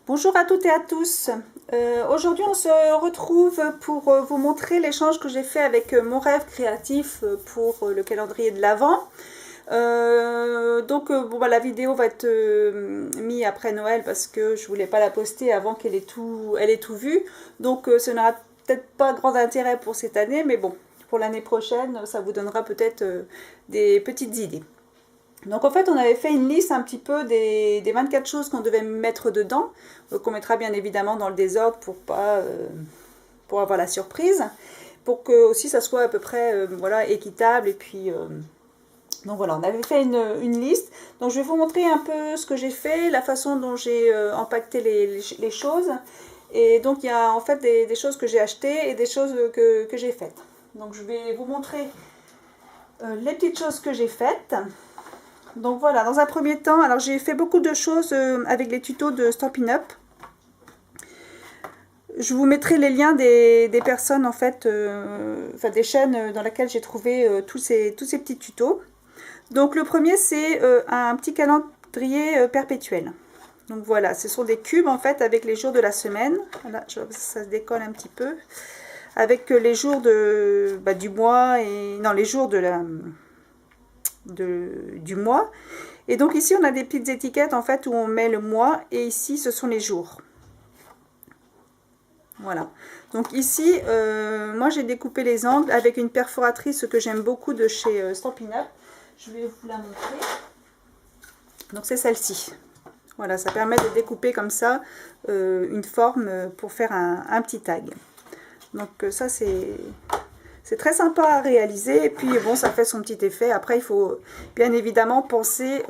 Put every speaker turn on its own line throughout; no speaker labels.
Bonjour à toutes et à tous. Aujourd'hui on se retrouve pour vous montrer l'échange que j'ai fait avec mon rêve créatif pour le calendrier de l'Avent. Bon, bah, la vidéo va être mise après Noël parce que je voulais pas la poster avant elle ait tout vu. Donc ça n'aura peut-être pas grand intérêt pour cette année, mais bon, pour l'année prochaine, ça vous donnera peut-être des petites idées. Donc en fait, on avait fait une liste un petit peu des 24 choses qu'on devait mettre dedans, qu'on mettra bien évidemment dans le désordre pour avoir la surprise, pour que aussi ça soit à peu près voilà, équitable. Et puis, donc voilà, on avait fait une liste. Donc je vais vous montrer un peu ce que j'ai fait, la façon dont j'ai empaqueté les choses. Et donc il y a en fait des choses que j'ai achetées et des choses que j'ai faites. Donc je vais vous montrer les petites choses que j'ai faites. Donc voilà, dans un premier temps, alors j'ai fait beaucoup de choses avec les tutos de Stampin' Up. Je vous mettrai les liens des personnes en fait, enfin des chaînes dans lesquelles j'ai trouvé tous ces petits tutos. Donc le premier c'est un petit calendrier perpétuel. Donc voilà, ce sont des cubes en fait avec les jours de la semaine. Voilà, ça se décolle un petit peu. Avec les jours du mois et non les jours du mois. Et donc ici on a des petites étiquettes en fait où on met le mois et ici ce sont les jours. Voilà. Donc ici moi j'ai découpé les angles avec une perforatrice que j'aime beaucoup de chez Stampin' Up. Je vais vous la montrer. Donc c'est celle-ci. Voilà, ça permet de découper comme ça une forme pour faire un petit tag. Donc ça c'est très sympa à réaliser et puis bon ça fait son petit effet. Après il faut bien évidemment penser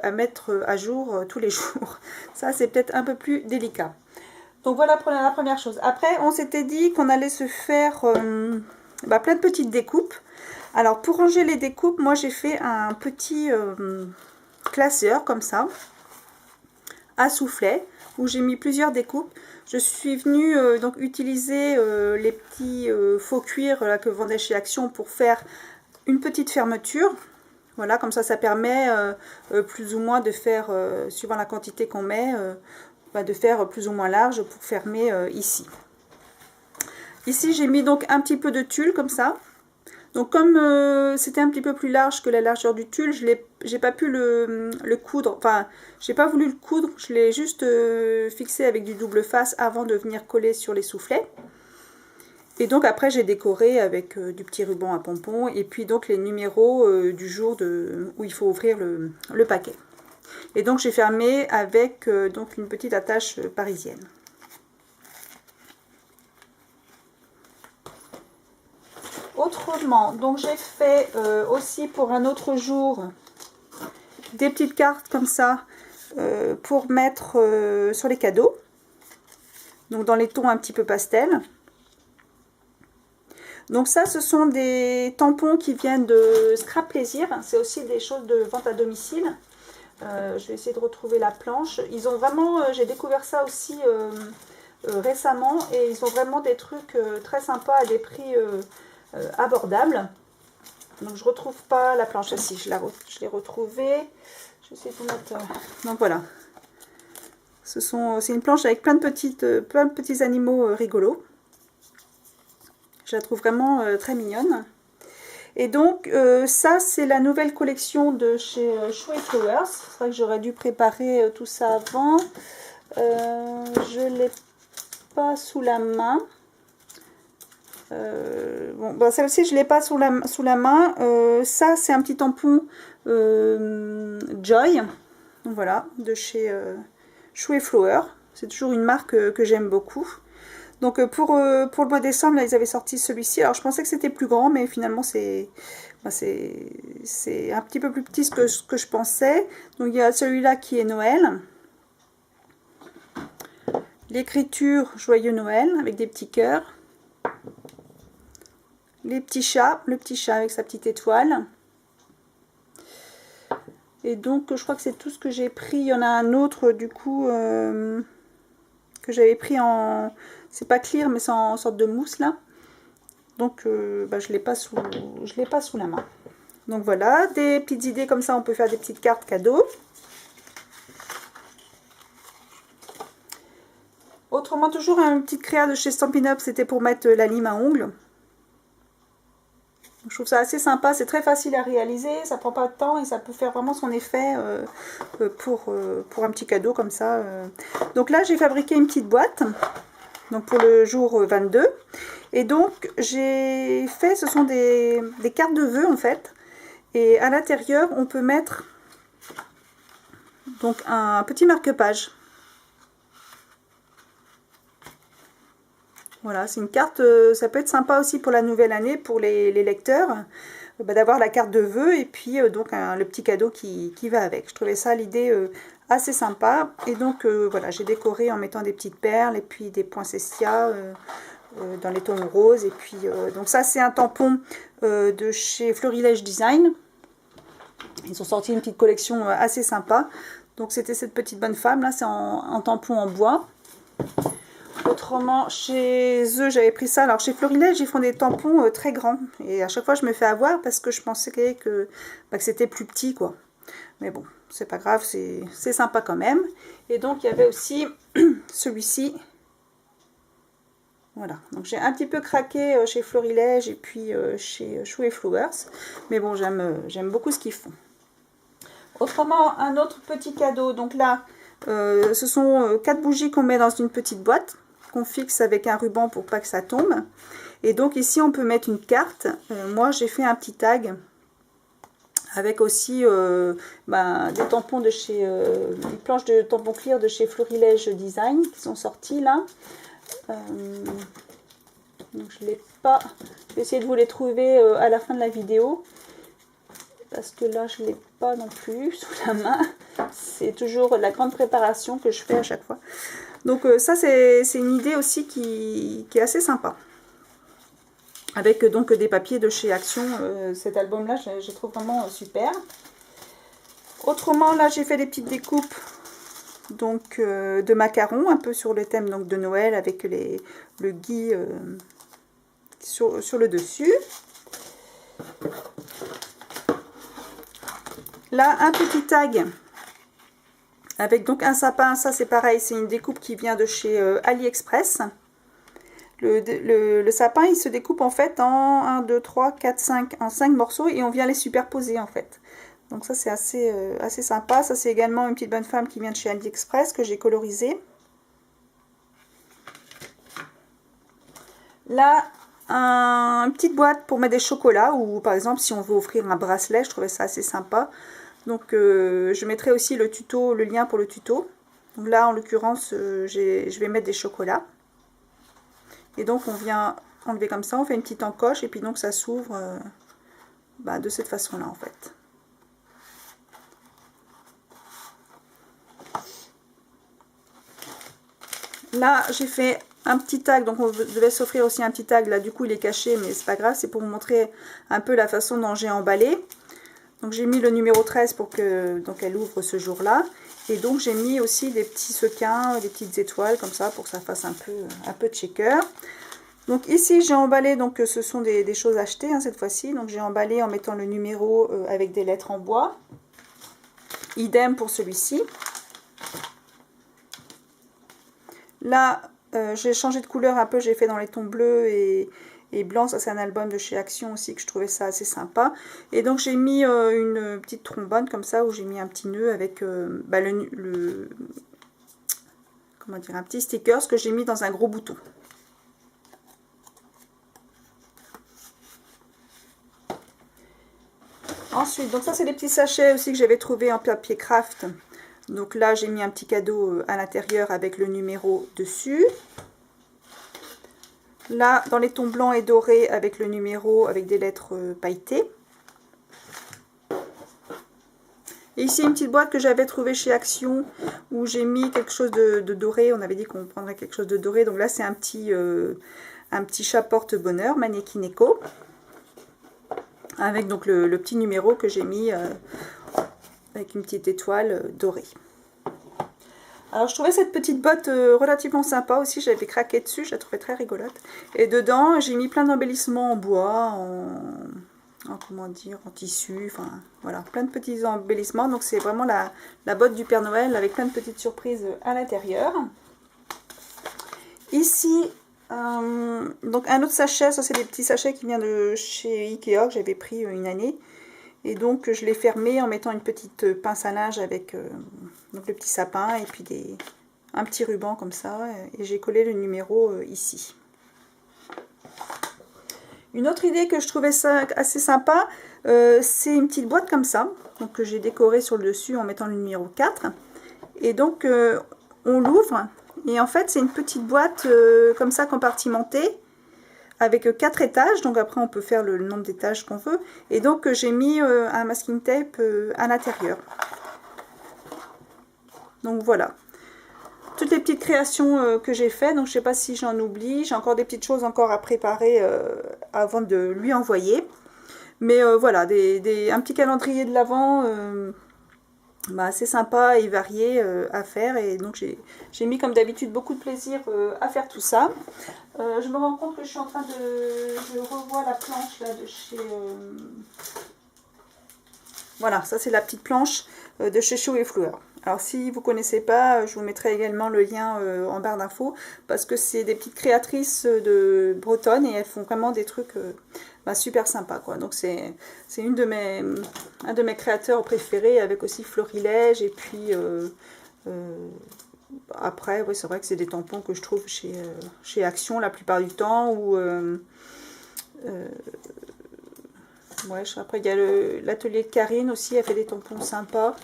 à mettre à jour tous les jours. Ça c'est peut-être un peu plus délicat. Donc voilà pour la première chose. Après on s'était dit qu'on allait se faire plein de petites découpes. Alors pour ranger les découpes, moi j'ai fait un petit classeur comme ça à soufflet où j'ai mis plusieurs découpes. Je suis venue donc utiliser les petits faux cuirs là, que vendait chez Action pour faire une petite fermeture. Voilà, comme ça permet plus ou moins de faire, suivant la quantité qu'on met, de faire plus ou moins large pour fermer ici. Ici j'ai mis donc un petit peu de tulle comme ça. Donc comme c'était un petit peu plus large que la largeur du tulle, j'ai pas pu le coudre, enfin j'ai pas voulu le coudre, je l'ai juste fixé avec du double face avant de venir coller sur les soufflets. Et donc après j'ai décoré avec du petit ruban à pompons et puis donc les numéros du jour où il faut ouvrir le paquet. Et donc j'ai fermé avec donc une petite attache parisienne. Autrement, donc j'ai fait aussi pour un autre jour des petites cartes comme ça pour mettre sur les cadeaux. Donc dans les tons un petit peu pastel. Donc ça, ce sont des tampons qui viennent de Scrap Plaisir. C'est aussi des choses de vente à domicile. Je vais essayer de retrouver la planche. Ils ont vraiment, j'ai découvert ça aussi récemment et ils ont vraiment des trucs très sympas à des prix abordables. Donc je retrouve pas la planche ici, je l'ai retrouvée. Je vais essayer de vous mettre. Donc voilà. C'est une planche avec plein de petits animaux rigolos. Je la trouve vraiment très mignonne. Et donc ça c'est la nouvelle collection de chez Show Flowers. C'est vrai que j'aurais dû préparer tout ça avant. Je l'ai pas sous la main. Celle-ci je l'ai pas sous la main. Ça c'est un petit tampon Joy. Donc voilà, de chez Show Flower. C'est toujours une marque que j'aime beaucoup. Donc pour le mois de décembre, là, ils avaient sorti celui-ci. Alors je pensais que c'était plus grand, mais finalement c'est un petit peu plus petit que ce que je pensais. Donc il y a celui-là qui est Noël. L'écriture Joyeux Noël avec des petits cœurs. Les petits chats, le petit chat avec sa petite étoile. Et donc je crois que c'est tout ce que j'ai pris. Il y en a un autre du coup que j'avais pris en... C'est pas clear mais c'est en sorte de mousse là. Donc je l'ai pas sous la main. Donc voilà, des petites idées comme ça, on peut faire des petites cartes cadeaux. Autrement, toujours une petite créa de chez Stampin' Up, c'était pour mettre la lime à ongles. Je trouve ça assez sympa, c'est très facile à réaliser, ça prend pas de temps et ça peut faire vraiment son effet pour un petit cadeau comme ça. Donc là, j'ai fabriqué une petite boîte donc pour le jour 22. Et donc, j'ai fait, ce sont des cartes de vœux en fait. Et à l'intérieur, on peut mettre donc un petit marque-page. Voilà, c'est une carte, ça peut être sympa aussi pour la nouvelle année, pour les lecteurs, d'avoir la carte de vœux et puis donc le petit cadeau qui va avec. Je trouvais ça l'idée assez sympa. Et donc voilà, j'ai décoré en mettant des petites perles et puis des poinsettias dans les tons roses. Et puis donc ça, c'est un tampon de chez Florilège Design. Ils ont sorti une petite collection assez sympa. Donc c'était cette petite bonne femme, là c'est en tampon en bois. Autrement, chez eux, j'avais pris ça. Alors, chez Florilège, ils font des tampons très grands. Et à chaque fois, je me fais avoir parce que je pensais que c'était plus petit, quoi. Mais bon, c'est pas grave, c'est sympa quand même. Et donc, il y avait aussi celui-ci. Voilà. Donc, j'ai un petit peu craqué chez Florilège et puis chez Chou et Flowers. Mais bon, j'aime beaucoup ce qu'ils font. Autrement, un autre petit cadeau. Donc là, ce sont 4 bougies qu'on met dans une petite boîte, qu'on fixe avec un ruban pour pas que ça tombe. Et donc ici on peut mettre une carte. Moi j'ai fait un petit tag avec aussi des tampons de chez des planches de tampons clear de chez Florilège Design qui sont sortis là. Donc je l'ai pas. Je vais essayer de vous les trouver à la fin de la vidéo parce que là je l'ai pas non plus sous la main. C'est toujours la grande préparation que je fais à chaque fois. Donc ça c'est une idée aussi qui est assez sympa. Avec donc des papiers de chez Action. Cet album là je trouve vraiment super. Autrement là j'ai fait des petites découpes donc de macarons un peu sur le thème donc de Noël avec le gui sur le dessus. Là un petit tag avec donc un sapin, ça c'est pareil, c'est une découpe qui vient de chez AliExpress. Le sapin il se découpe en fait en 1, 2, 3, 4, 5, en 5 morceaux et on vient les superposer en fait. Donc ça c'est assez sympa. Ça c'est également une petite bonne femme qui vient de chez AliExpress que j'ai colorisé. Là, une petite boîte pour mettre des chocolats ou par exemple si on veut offrir un bracelet, je trouvais ça assez sympa. Donc je mettrai aussi le tuto, le lien pour le tuto. Donc là en l'occurrence je vais mettre des chocolats. Et donc on vient enlever comme ça, on fait une petite encoche et puis donc ça s'ouvre de cette façon là en fait. Là j'ai fait un petit tag, donc on devait s'offrir aussi un petit tag, là du coup il est caché mais c'est pas grave, c'est pour vous montrer un peu la façon dont j'ai emballé. Donc j'ai mis le numéro 13 pour que donc elle ouvre ce jour-là. Et donc j'ai mis aussi des petits sequins, des petites étoiles comme ça pour que ça fasse un peu de shaker. Donc ici j'ai emballé, donc ce sont des choses achetées hein, cette fois-ci. Donc j'ai emballé en mettant le numéro avec des lettres en bois. Idem pour celui-ci. Là j'ai changé de couleur un peu, j'ai fait dans les tons bleus et blanc, ça c'est un album de chez Action aussi que je trouvais ça assez sympa. Et donc j'ai mis une petite trombone comme ça où j'ai mis un petit nœud avec comment dire, un petit sticker, ce que j'ai mis dans un gros bouton. Ensuite, donc ça c'est des petits sachets aussi que j'avais trouvé en papier craft. Donc là j'ai mis un petit cadeau à l'intérieur avec le numéro dessus. Là, dans les tons blancs et dorés, avec le numéro, avec des lettres pailletées. Et ici, une petite boîte que j'avais trouvée chez Action, où j'ai mis quelque chose de doré. On avait dit qu'on prendrait quelque chose de doré. Donc là, c'est un petit chat porte-bonheur, Mannequin Eco. Avec donc le petit numéro que j'ai mis avec une petite étoile dorée. Alors je trouvais cette petite botte relativement sympa aussi, j'avais craqué dessus, je la trouvais très rigolote. Et dedans j'ai mis plein d'embellissements en bois, comment dire, en tissu, enfin voilà, plein de petits embellissements. Donc c'est vraiment la botte du Père Noël avec plein de petites surprises à l'intérieur. Ici, donc un autre sachet, ça c'est des petits sachets qui viennent de chez Ikea que j'avais pris une année. Et donc je l'ai fermé en mettant une petite pince à linge avec donc le petit sapin et puis un petit ruban comme ça. Et j'ai collé le numéro ici. Une autre idée que je trouvais ça assez sympa, c'est une petite boîte comme ça. Donc que j'ai décorée sur le dessus en mettant le numéro 4. Et donc on l'ouvre. Et en fait c'est une petite boîte comme ça compartimentée. Avec 4 étages, donc après on peut faire le nombre d'étages qu'on veut. Et donc j'ai mis un masking tape à l'intérieur. Donc voilà. Toutes les petites créations que j'ai fait, donc je ne sais pas si j'en oublie. J'ai encore des petites choses encore à préparer avant de lui envoyer. Mais voilà, un petit calendrier de l'Avent assez sympa et varié à faire. Et donc j'ai mis comme d'habitude beaucoup de plaisir à faire tout ça. Je me rends compte que je suis en train je revois la planche là de chez... Voilà, ça c'est la petite planche de chez Chou et Fleur. Alors si vous ne connaissez pas, je vous mettrai également le lien en barre d'infos, parce que c'est des petites créatrices de bretonnes et elles font vraiment des trucs super sympas, quoi. Donc c'est un de mes créateurs préférés, avec aussi Florilège. Et puis après, ouais, c'est vrai que c'est des tampons que je trouve chez Action la plupart du temps, ou ouais, après il y a l'atelier de Karine aussi, elle fait des tampons sympas.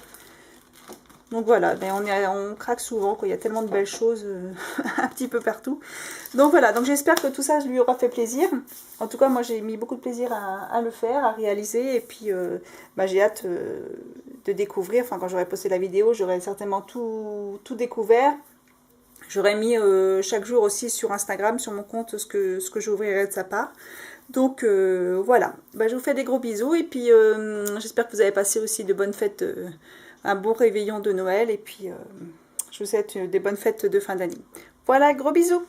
Donc voilà, ben on craque souvent, quoi. Il y a tellement de belles choses un petit peu partout. Donc voilà, donc j'espère que tout ça lui aura fait plaisir. En tout cas, moi j'ai mis beaucoup de plaisir à le faire, à réaliser. Et puis j'ai hâte de découvrir. Enfin, quand j'aurai posté la vidéo, j'aurai certainement tout découvert. J'aurai mis chaque jour aussi sur Instagram, sur mon compte, ce que j'ouvrirai de sa part. Donc voilà, je vous fais des gros bisous. Et puis j'espère que vous avez passé aussi de bonnes fêtes, un bon réveillon de Noël. Et puis je vous souhaite des bonnes fêtes de fin d'année. Voilà, gros bisous!